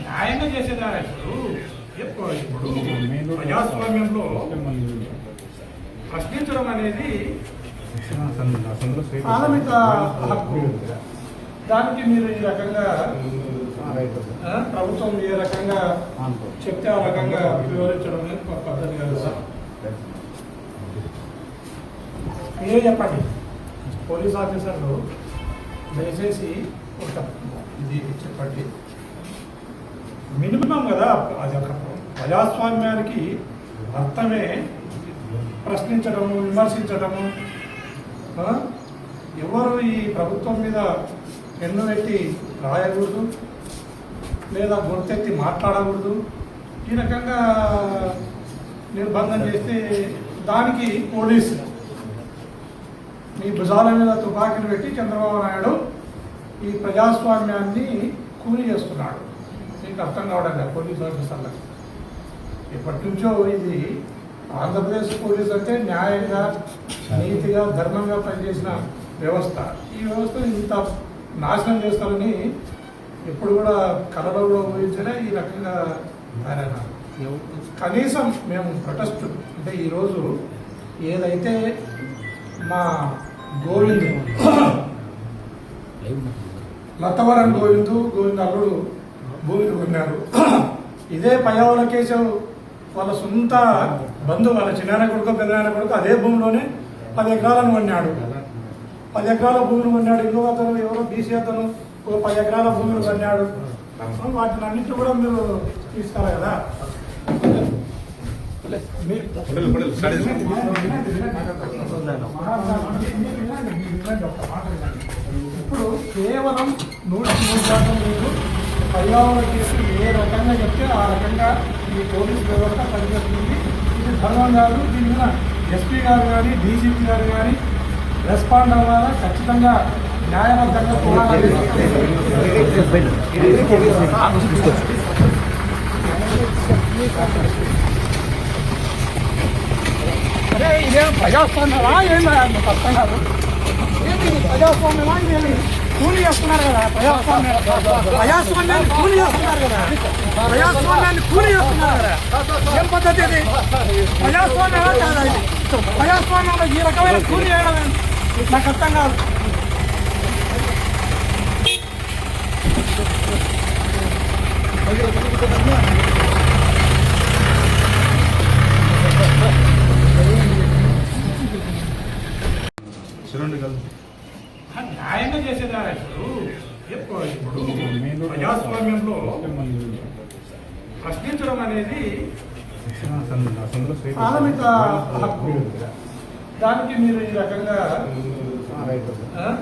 న్యాయంగా చేసేదారా ఇప్పుడు ప్రజాస్వామ్యంలో ప్రశ్నించడం అనేది ప్రాథమిక హక్కు. దానికి మీరు ఈ రకంగా ప్రభుత్వం ఏ రకంగా చెప్తే ఆ రకంగా వివరించడం అనేది ఒక పద్ధతి కాదు సార్. మీరే చెప్పండి, పోలీస్ ఆఫీసర్లు దయచేసి ఒక ఇది చెప్పండి. మినిమం కదా, అది ఒక ప్రజాస్వామ్యానికి అర్థమే ప్రశ్నించడము, విమర్శించడము. ఎవరు ఈ ప్రభుత్వం మీద పెన్ను పెట్టి రాయకూడదు, లేదా గొంతెత్తి మాట్లాడకూడదు. ఈ రకంగా నిర్బంధం చేస్తే దానికి పోలీసు మీ భుజాల మీద తుపాకీలు పెట్టి చంద్రబాబు నాయుడు ఈ ప్రజాస్వామ్యాన్ని కూలి చేస్తున్నాడు. మీకు అర్థం కావడం లేదు పోలీస్ ఆఫీసర్లకు. ఎప్పటి నుంచో ఇది ఆంధ్రప్రదేశ్ పోలీస్ అంటే న్యాయంగా, నీతిగా, ధర్మంగా పనిచేసిన వ్యవస్థ. ఈ వ్యవస్థ ఇంత నాశనం చేస్తారని ఎప్పుడు కూడా కలలో ఊహించలే. ఈ రకంగా కనీసం మేము ప్రొటెస్ట్ అంటే ఈరోజు ఏదైతే మా గోవింద్ లతవరం గోవింద్ అల్లుడు భూమిని కొన్నారు. ఇదే పయ్యావుల కేశవ్ వాళ్ళ సొంత బంధువు, వాళ్ళ చిన్నాయన కొడుకు పెద్దనాయన కొడుకు అదే భూమిలోనే 10 ఎకరాలను కొన్నాడు. 10 ఎకరాల భూమిని కొన్నాడు. ఇంకో అతను ఎవరో బీసీ అతను 10 ఎకరాల భూమిని కొన్నాడు. వాటిని అన్నింటి కూడా మీరు తీసుకోవాలి కదా. ఇప్పుడు కేవలం 100% మీరు పర్యావరణ కేసు ఏ రకంగా చెప్తే ఆ రకంగా ఈ పోలీస్ వ్యవస్థ పనిచేస్తుంది. ఇది ధర్మం కాదు. దీని మీద ఎస్పీ గారు కానీ, డీజీపీ గారు కానీ రెస్పాండ్ అవ్వాలా. ఖచ్చితంగా న్యాయబద్ధంగా పోరాడాలి. అరే ఇదేం ప్రజాస్వామ్యమా? ఏం అర్థం కాదు. ఏంటి ప్రజాస్వామ్యమా? ఇదేమి కూలి చేస్తున్నారు కదా. ప్రజాస్వామ్యాన్ని కూలి చేస్తున్నారు కదా. ప్రజాస్వామ్యాన్ని కూలి చేస్తున్నారు కదా. ఏం పద్ధతి ఇది? ప్రజాస్వామ్యమా కాదా ఇది? ప్రజాస్వామ్యంలో ఈ రకమైన కూలి చేయడం నాకు అర్థం కాదు. న్యాయంగా చేసేదారా ఇప్పుడు ప్రజాస్వామ్యంలో ప్రశ్నించడం అనేది ప్రాథమిక హక్కు. దానికి మీరు ఈ రకంగా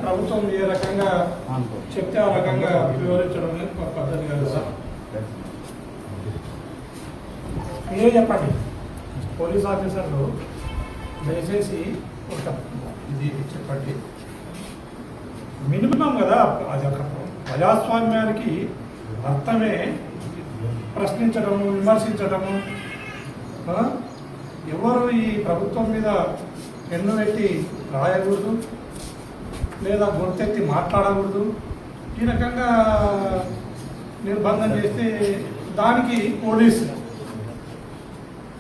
ప్రభుత్వం ఏ రకంగా చెప్తే ఆ రకంగా వివరించడం అనేది ఒక పద్ధతి కాదు సార్. మీరే చెప్పండి, పోలీస్ ఆఫీసర్లు దయచేసి ఒక ఇది చెప్పండి. మినిమం కదా, అది ఒక ప్రజాస్వామ్యానికి అర్థమే ప్రశ్నించడము, విమర్శించడము. ఎవరు ఈ ప్రభుత్వం మీద పెన్ను పెట్టి రాయకూడదు, లేదా గొంతెత్తి మాట్లాడకూడదు. ఈ రకంగా నిర్బంధం చేస్తే దానికి పోలీసు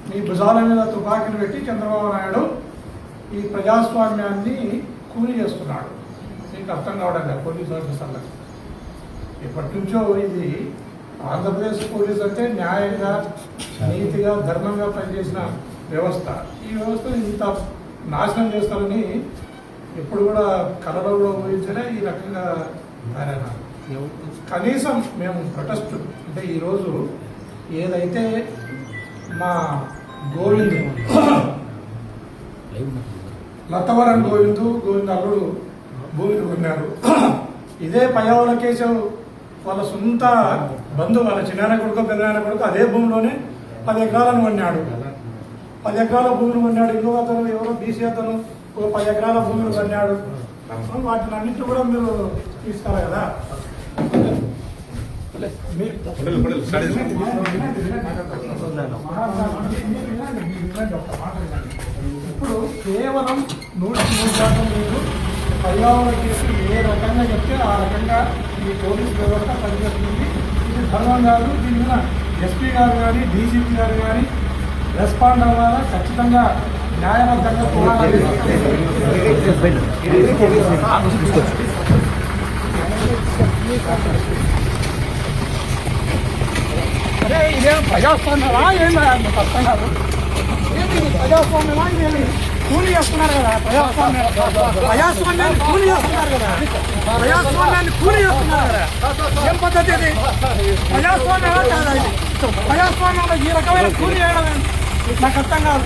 మీ భుజాల మీద తుపాకీలు పెట్టి చంద్రబాబు నాయుడు ఈ ప్రజాస్వామ్యాన్ని కూలి చేస్తున్నాడు. మీకు అర్థం కావడం లేదు పోలీస్ ఆఫీసర్లకు. ఎప్పటి నుంచో ఇది ఆంధ్రప్రదేశ్ పోలీస్ అంటే న్యాయంగా, నీతిగా, ధర్మంగా పనిచేసిన వ్యవస్థ. ఈ వ్యవస్థ ఇంత నాశనం చేస్తారని ఎప్పుడు కూడా కలలో ఊహించలే. ఈ రకంగా కనీసం మేము ప్రొటెస్ట్ అంటే ఈరోజు ఏదైతే మా గోవింద్ లతవరం గోవింద్ అల్లుడు భూమిని కొన్నారు. ఇదే పయ్యావుల కేశవ్ వాళ్ళ సొంత బంధువు, వాళ్ళ చిన్నాయన కొడుకు పెద్దనాయన కొడుకు అదే భూమిలోనే 10 ఎకరాలను కొన్నాడు. 10 ఎకరాల భూమిని కొన్నాడు. ఇంకో అతను ఎవరో బీసీ అతను 10 ఎకరాల భూమిని కొన్నాడు. వాటిని అన్నింటి కూడా మీరు తీసుకోవాలి కదా. ఇప్పుడు కేవలం 100% మీరు పర్యావరణ కేసు ఏ రకంగా చెప్తే ఆ రకంగా ఈ పోలీస్ వ్యవస్థ పనిచేస్తుంది. ఇది ధర్మం కాదు. దీని మీద ఎస్పీ గారు కానీ డీజీపీ గారు కానీ రెస్పాండ్ అవ్వాలా, ఖచ్చితంగా న్యాయబద్ధంగా పోరాడాలి. అరే ఇదేం ప్రజాస్వామ్యమా ఏం అర్థం కాదు. ఏంటి ప్రజాస్వామ్యమా ఇదేమి కూలి చేస్తున్నారు కదా. ప్రజాస్వామ్యాన్ని కూలి చేస్తున్నారు కదా. ప్రజాస్వామ్యాన్ని కూలి చేస్తున్నారు కదా. ఏం పద్ధతి ఇది? ప్రజాస్వామ్యమా కాదా ఇది? ప్రజాస్వామ్యంలో ఈ రకమైన కూలి చేయడం నాకు అర్థం కాదు.